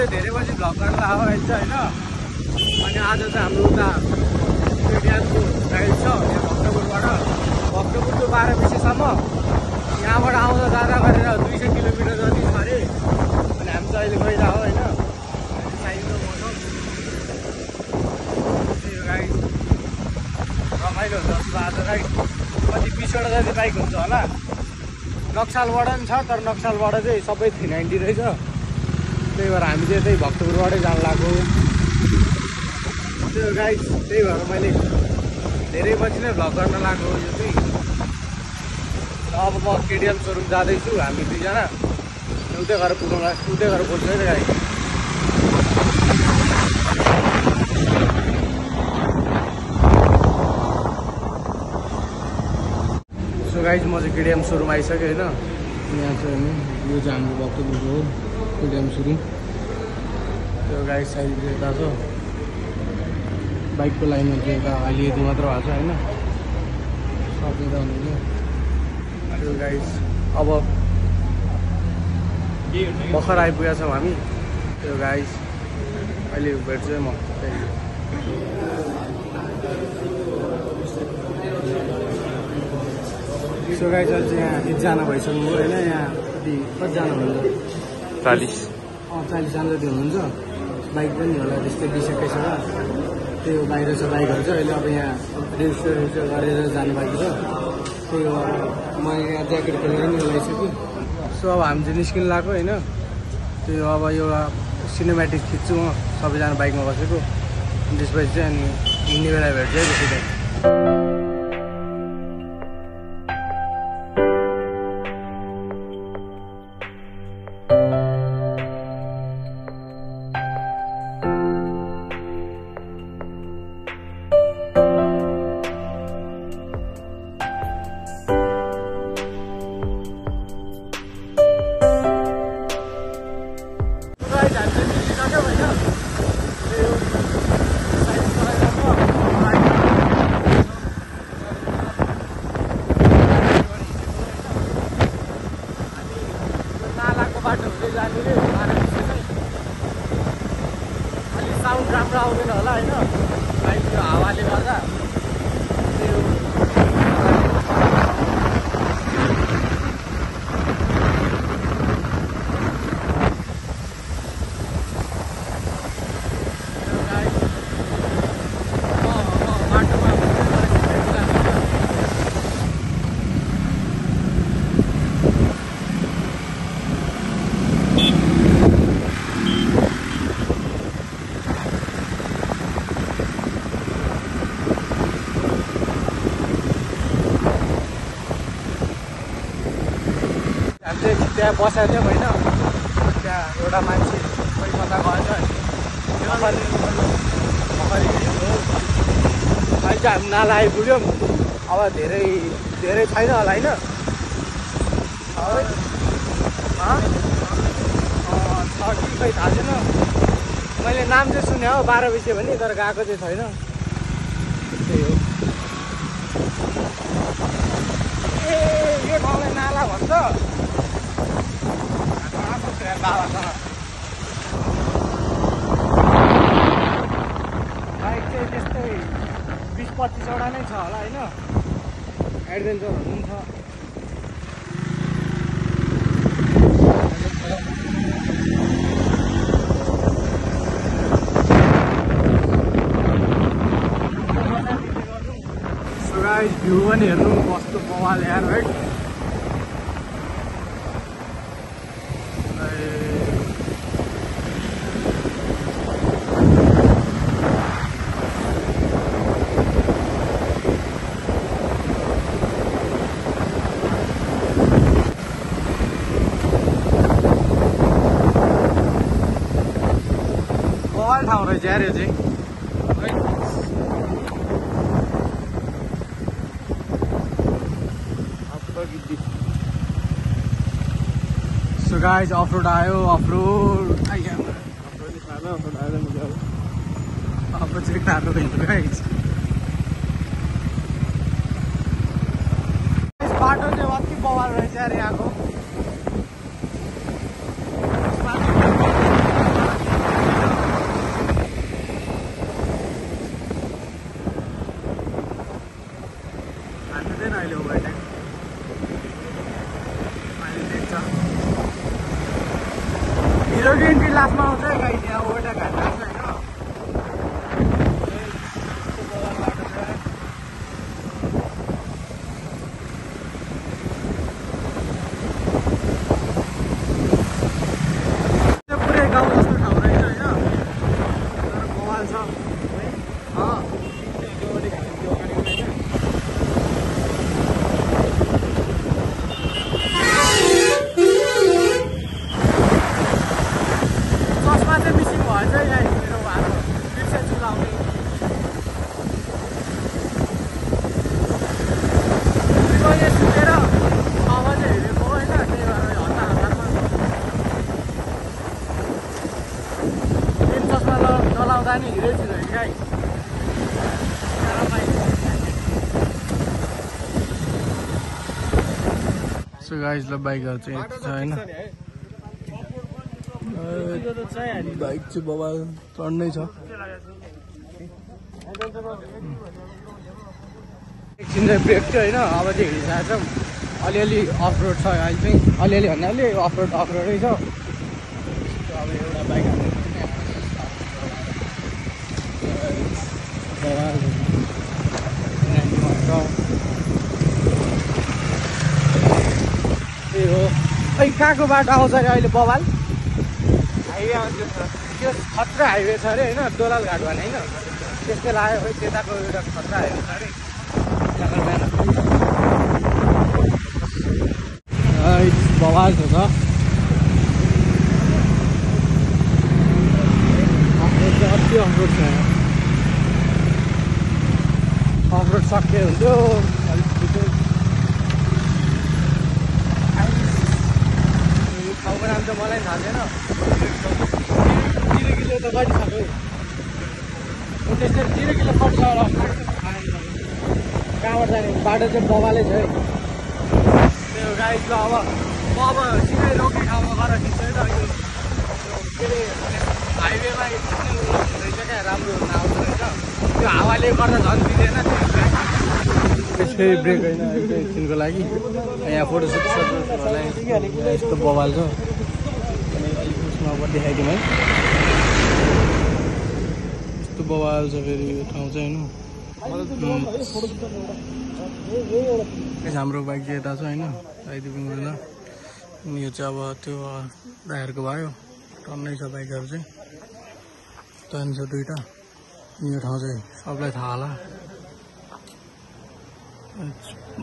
चाहिँ धेरै बजी भ्लग गर्न आयो अहिले होइन। अनि आज चाहिँ हाम्रो उता केटिएमको राइड छ यहाँ भक्तपुरबाट, भक्तपुर टु 12 बजीसम्म। यहाँबाट आउँदा जाँदा गरेर 200 किलोमिटर जति छ अरे। अनि हामी चाहिँ अहिले गइरहेको होइन। साइकल मौसम त्यो गाइड रमाइलो हुन्छ जस्तो आज गाइड। कति 20वटा जति बाइक हुन्छ होला। नक्सालबाट पनि छ, तर नक्सालबाट चाहिँ सबै 390 रहेछ। त्यही भएर हामी चाहिँ त्यही भक्तपुरबाटै जान लाग्यो त्यो गाइड। त्यही भएर मैले धेरै बजी नै भ्लग गर्न लाग्यो यो चाहिँ। अब म केटिएम सोरुम जाँदैछु, हामी दुईजना उतै गएर पुगौँला, उतै गएर बोल्छु है त गाइड। सो गाइज म चाहिँ केटिएम सोरुम आइसकेँ होइन। यहाँ चाहिँ होइन, यो चाहिँ हाम्रो भक्तपुरको हो केटिएम सोरुम। त्यो गाइड साइड यता छ, बाइकको लाइनमा चाहिँ यता अहिले यति मात्र भएको छ होइन, सकेर हुनुहुन्छ। त्यो गाइड अब भर्खर आइपुगेका छौँ हामी। त्यो गाइड अहिले भेट्छु है म। सो गाइड चाहिँ यहाँ 1जना भइसक्नु भयो होइन। यहाँ कतिजना हुनुहुन्छ? 40 जना जति हुनुहुन्छ। बाइक पनि होला त्यस्तै 20-21 वटा। त्यो बाहिर छ बाइकहरू चाहिँ अहिले। अब यहाँ रेजिस्टर गरेर जानु बाँकी छ। त्यही हो म यहाँ ज्याकेट खोलेर नि लगाइसकेँ। सो अब हामी चाहिँ निस्किनु लाग्यो होइन। त्यो अब एउटा सिनेमेटिक खिच्छु म सबैजना बाइकमा बसेको। त्यसपछि चाहिँ अनि हिँड्ने बेला भेट्छु है त्यसरी। अलिक साउन्ड राम्रो आउँदैन होला होइन, बाइकको हावाले गर्दा। त्यहाँ बसेको थियौँ होइन। त्यहाँ एउटा मान्छे कोही कता गएछ अहिले चाहिँ हामी नाला आइपुग्यौँ। अब धेरै छैन होला होइन। छ कि खै थाहा छैन। मैले नाम चाहिँ सुने हो 12 बजी भने, तर गएको चाहिँ छैन। त्यही हो। ए यो ठाउँलाई नाला भन्छ। बाइक चाहिँ त्यस्तै 20-25 वटा नै छ होला होइन। एडभेन्चरहरू पनि छ। सो गाइस भ्यू पनि हेर्नु कस्तो बवाल यार है। ठाउँ रहेछ यार यो चाहिँ। सो गाइस अफ रोड आयो, अफ रोड आयो। अब चाहिँ खानु भयो गाइस। बाटो चाहिँ अति बवाल रहेछ यार यहाँको। सो गाइस ल बाइकहरु चाहिँ यति छ हैन बाइक चाहिँ बबाल चढ्नै छ एकछिन चाहिँ ब्रेक थियो हैन अब चाहिँ हिँडिसकेको छ अलिअलि अफ रोड छ अहिले चाहिँ अलिअलि भन्नाले अफ रोडै छ अब एउटा बाइक त्यही हो खै कहाँको बाटो आउँछ अरे अहिले बबाल हाइवे आउँछ त्यो खतरा हाइवे छ अरे होइन दोलाल घाट भने होइन त्यस्तै लाग्यो खै त्यताको एउटा खतरा हाइवे छ अरे बवाल छ अति अफरोड छ अफरोड सक्यो हुन्थ्यो ठाउँको नाम त मलाई थाहा छैन 0 किलो त कति छ त्यस्तै 0 किलो पर्छ होला कहाँबाट जाने बाटो चाहिँ बबालै छ है त्यो गाडी ल अब सिधै रोक्ने ठाउँमा गएर खिच्छ है त के अरे हाइवेमा रहेछ क्या राम्रो आउँदो रहेछ त्यो हावाले गर्दा झन् दिँदैन त्यसकै ब्रेक होइन एकछिनको लागि यहाँ फोटोसुट यस्तो बवाल छ उसमा देखाइदिउँ है यस्तो बवाल छ फेरि यो ठाउँ चाहिँ होइन हाम्रो बाइक चाहिँ यता छ होइन आइदिनु यो चाहिँ अब त्यो दायरको भयो टन्नै छ बाइकहरू चाहिँ टन छ दुईवटा यो ठाउँ चाहिँ सबलाई थाहा होला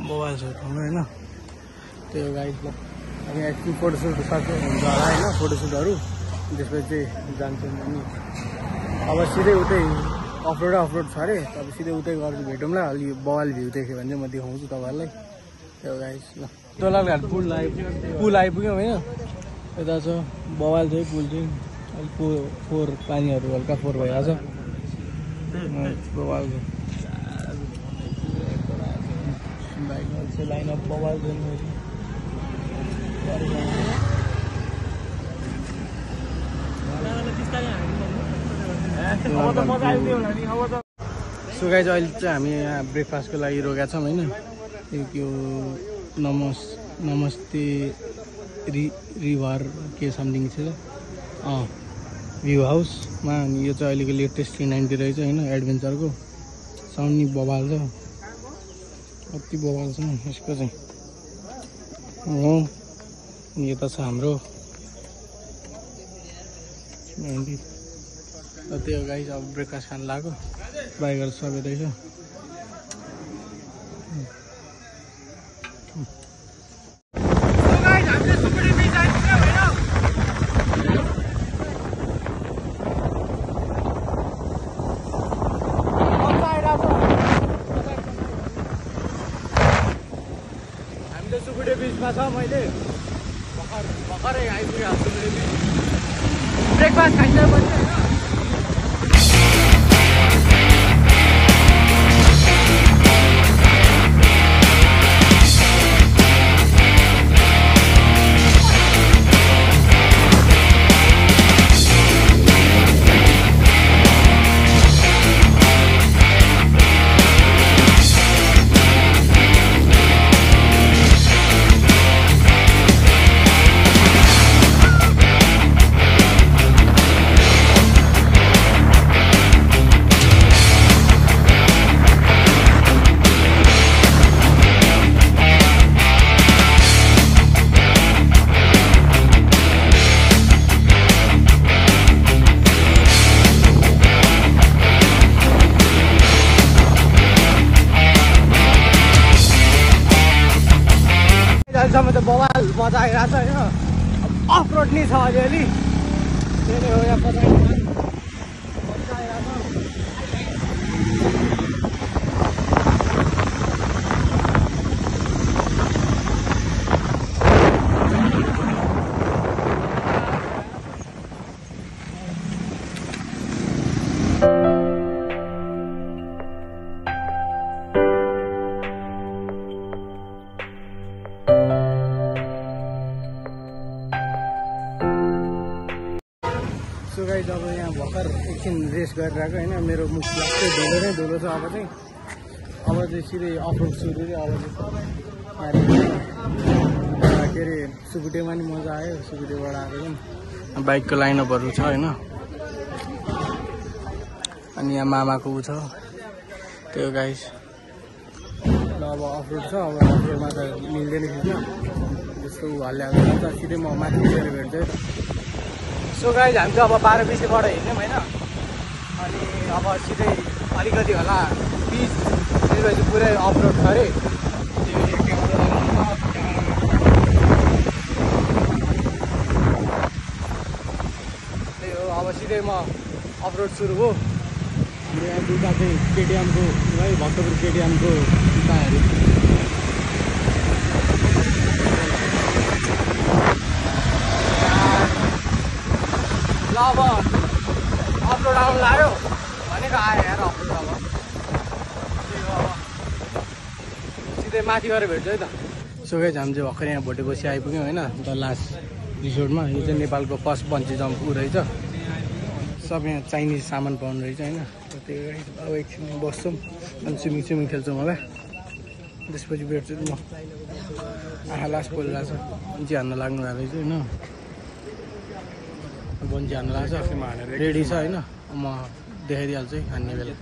मोबाइल छ ठाउँमा होइन त्यो गाइडमा अनि एकछिन फोटोसुट सक्यो हुन्छ होला होइन फोटोसुटहरू त्यसपछि जान्छौँ अनि अब सिधै उतै अफरोड छ अरे अब सिधै उतै गर्छु भेटौँला अलि बवाल भ्यू देख्यो भने चाहिँ म देखाउँछु तपाईँहरूलाई त्यो गाइस ल दोलालघाट पुल आइपुग्यौँ होइन यता छ बवाल चाहिँ पुल चाहिँ अलिक फोहोर पानीहरू हल्का फोहोर भइरहेछ बवाल बाइकमा चाहिँ लाइन अफ बवाल सो गाइस अहिले चाहिँ हामी यहाँ ब्रेकफास्टको लागि रोकेका छौँ होइन यो नमस्ते रिभर के समथिङ छ भ्यू हाउसमा अनि यो चाहिँ अहिलेको लेटेस्ट 390 रहेछ होइन एडभेन्चरको साउन्ड नि बवाल छ अति बवाल छ यसको चाहिँ हो यता छ हाम्रो त्यो गाइस अब ब्रेकफास्ट खान लाग्यो बाइकहरू सबै रहेछ सुकुटे बिचमा छ मैले भर्खरै आइपुगेँ सुकुटे बिच ब्रेकफास्ट खाइसकेपछि होइन अहिलेसम्म त बवाल मजा आइरहेको छ होइन अफ रोड नि छ अलिअलि त्यही हो यहाँ पछाडि मजा आइरहेको गाइस अब यहाँ भर्खर एकछिन रेस्ट गरिरहेको होइन मेरो मुख लाग्दै धुलो नै धुलो छ अब चाहिँ सिधै अफरोड सुरु रे अब चाहिँ के अरे सुकुटेमा नि मजा आयो सुकुटेबाट आएको पनि बाइकको लाइनअपहरू छ होइन अनि यहाँ मामाको ऊ छ त्यो गाइस ल अब अफरोड छ अब अफरोडमा त मिल्दैन खिच्न त्यस्तो ऊ हल्ल्याएको छ त सिधै म माथि गएर भेट्छु सो गाइस हामी चाहिँ अब 12-20बाट हिँड्यौँ होइन अनि अब सिधै अलिकति होला 20 त्यसपछि पुरै अफरोड छ अरे त्यही हो अब सिधै म अफरोड सुरु हो हाम्रो यहाँ जुत्ता चाहिँ केटिएमको है भक्तपुर केटिएमको जुत्ताहरू ल अब अफरोड आउनु लाग्यो भनेको आयो यार अफरोड अब सिधै माथि गएर भेट्छ है त सो गाइस हामी चाहिँ भर्खर यहाँ भोटेपछि आइपुग्यौँ होइन द लास्ट रिसोर्टमा यो चाहिँ नेपालको फर्स्ट बन्ची जम्प ऊ रहेछ सब यहाँ चाइनिज सामान पाउनु रहेछ होइन त्यही गाइस अब एकछिन बस्छौँ अनि स्विमिङ खेल्छौँ होला त्यसपछि भेट्छु म आँखा लास्ट पोलिरहेको छ बन्ची हान्न लाग्नु भएको रहेछ होइन बन्ची हान्न लाग्छ रेडी छ होइन म देखाइदिइहाल्छु है हान्ने बेला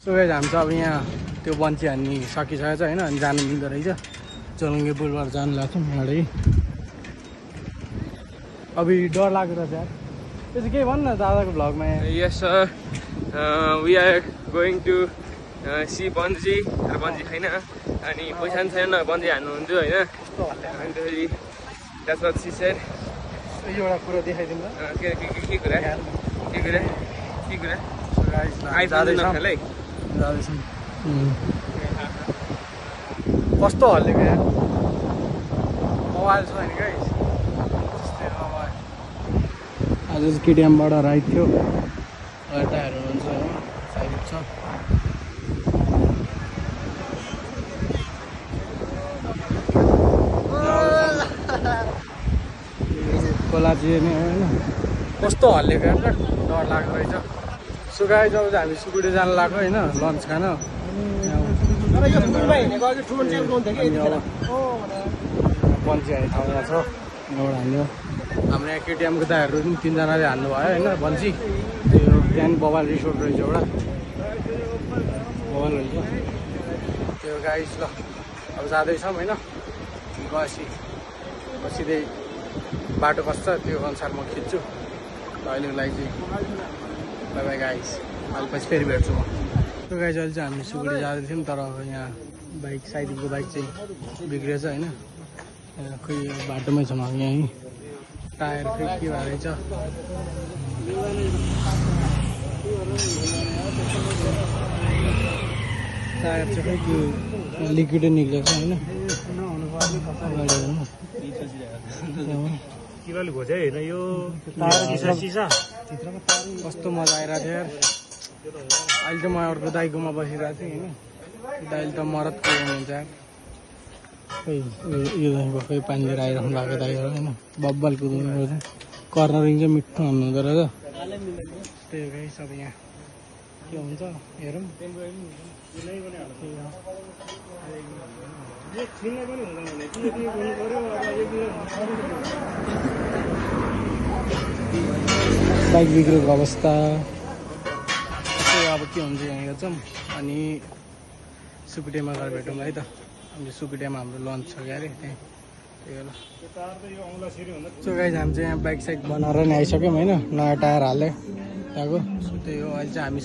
सो गाइस हामी चाहिँ अब यहाँ त्यो बन्ची हान्ने सकिसकेको छ होइन अनि जानु मिल्दो रहेछ चोलङ्गे पुलबाट जानु लाग्छौँ यहाँबाट अब डर लाग्दो रहेछ यार त्यो चाहिँ के भन्नु न दादाको भ्लगमा yes sir we are going to see bungee र बन्जी छैन अनि पैसा पनि छैन बन्जी हान्नुहुन्थ्यो होइन अन्तखेरि द्याट्स वाट सी सेड एउटा कुरा देखाइदिनु के कुरा आइफोन नखेल है कस्तो हल्लेको यार मोबाइल छ नि गाइस आज केटिएमबाट राइड थियो टायरहरू हुन्छ होइन साइड छ खोला चाहिँ होइन कस्तो हल्लेको यार डर लाग्दो रहेछ सो गाइस अब हामी सुकुटी जानु लाग्यो होइन लन्च खान बन्ची हान्ने ठाउँमा छ यहाँबाट हान्यो हाम्रो यहाँ केटिएमको दाइहरू पनि 3जनाले हान्नु भयो होइन बन्ची त्यो त्यहाँदेखि बबाल रिसोर्ट रहेछ एउटा बबाल रहेछ त्यो गाइस ल अब जाँदैछौँ होइन गएपछि सिधै बाटो कस्तो त्यो अनुसार म खिच्छु अहिलेको लागि चाहिँ बाई बाई गाइस अहिले पछि फेरि भेट्छु म त्यो गाइस अहिले चाहिँ हामी सुकुटी जाँदै थियौँ तर अब यहाँ बाइक साइडको बाइक चाहिँ बिग्रेछ होइन खोइ बाटोमै छौँ हामी यहीँ टायर खोइ के भएर रहेछ टायर चाहिँ खोइ त्यो लिक्विडै निक्लेको छ होइन किलोले घोजे होइन यो कस्तो मजा आइरहेको थियो यार अहिले त म अर्को दाइकोमा बसिरहेको थिएँ होइन दाइले त मरदको हुनुहुन्छ यार खै यो दाइको खै पानी लिएर आइरहनु भएको दाइहरू होइन बब्बल कुदाउनु रहेछ कर्नरिङ चाहिँ मिठो हुनुहुँदो रहेछ त्यही हो सब यहाँ के हुन्छ हेरौँ बाइक बिग्रेको अवस्था अब के हुन्छ यहाँ हेर्छौँ अनि सुकुटेमा गएर भेटौँ है त अनि सुकुटेमा हाम्रो लन्च छ क्या अरे त्यहीँ सो गाइस हामी चाहिँ यहाँ बाइक साइक बनाएर नि आइसक्यौँ होइन नयाँ टायर हाले त्यहाँको सो त्यही हो अहिले चाहिँ हामी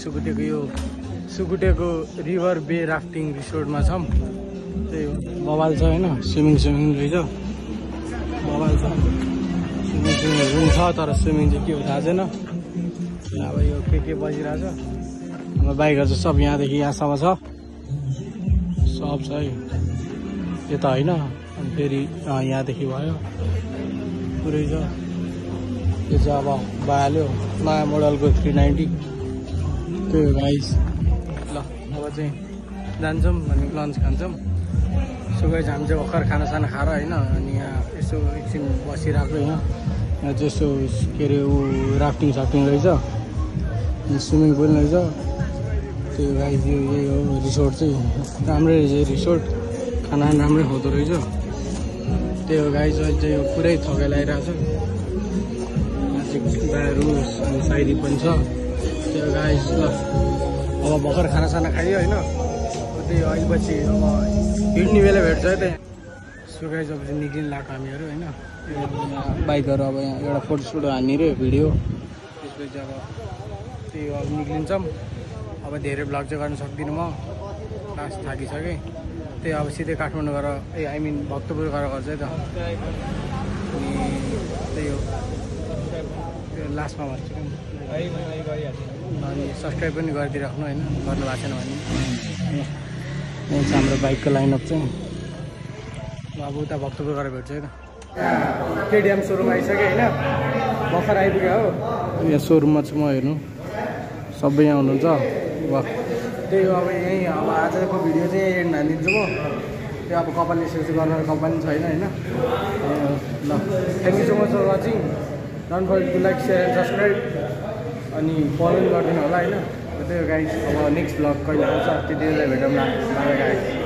सुकुटेको रिभर बे राफ्टिङ रिसोर्टमा छौँ त्यही हो बवाल छ होइन स्विमिङ रहेछ बवाल छ स्विमिङहरू पनि छ तर स्विमिङ चाहिँ के हो थाहा छैन अब यो के बजिरहेछ हाम्रो बाइकहरू चाहिँ सब यहाँदेखि यहाँसम्म छ सब छ है यता होइन अनि फेरि यहाँदेखि भयो पुरै छ यो चाहिँ अब भइहाल्यो नयाँ मोडलको 390 त्यही हो गाइस ल अब चाहिँ जान्छौँ अनि लन्च खान्छौँ सो गाइस हामी चाहिँ भर्खर खानासाना खाएर होइन अनि यहाँ यसो एकछिन बसिरहेको यहाँ चाहिँ यसो के अरे ऊ राफ्टिङ साफ्टिङ रहेछ अनि स्विमिङ पुल रहेछ त्यो गाइस यो यही हो रिसोर्ट चाहिँ राम्रै रहेछ रिसोर्ट खाना राम्रै हुँदो रहेछ त्यही हो गाइस अहिले चाहिँ यो पुरै थकाइ लगाइरहेको छ गाईहरू अनि साइरी पनि छ त्यो गाइस ल अब भर्खर खानासाना खाइयो होइन त्यही हो अहिले पछि अब हिँड्ने बेला भेट्छ है त्यहाँ सो गाइस अब चाहिँ निक्लिनु लाग्यो हामीहरू होइन बाइकहरू अब यहाँ एउटा फोटोसोटो हान्ने रे भिडियो त्यसपछि अब त्यही हो अब निक्लिन्छौँ अब धेरै भ्लग चाहिँ गर्न सक्दिनँ म लास्ट थाकिसकेँ त्यही अब सिधै काठमाडौँ गएर आई मिन भक्तपुर गएर गर्छ है त अनि त्यही हो त्यो लास्टमा भन्छु अनि सब्सक्राइब पनि गरिदिइराख्नु होइन गर्नु भएको छैन भने यहाँ चाहिँ हाम्रो बाइकको लाइनअप चाहिँ अब उता भक्तपुर गएर भेट्छ है त केटिएम सोरुम आइसक्यो होइन भर्खर आइपुग्यो हो यहाँ सोरुममा चाहिँ म हेर्नु सबै यहाँ हुनुहुन्छ वाह त्यही हो अब यहीँ अब आजको भिडियो चाहिँ एन्ड हानिदिन्छु म त्यो अब कपाल यसो गर्न कम्पनी छैन होइन ल thank you so much for watching don't forget to like share and subscribe अनि फलो पनि गरिदिनु होला होइन त्यही हो गाइस अब नेक्स्ट भ्लग कहिले आउँछ त्यति बेला भेटौँला बाई गाइस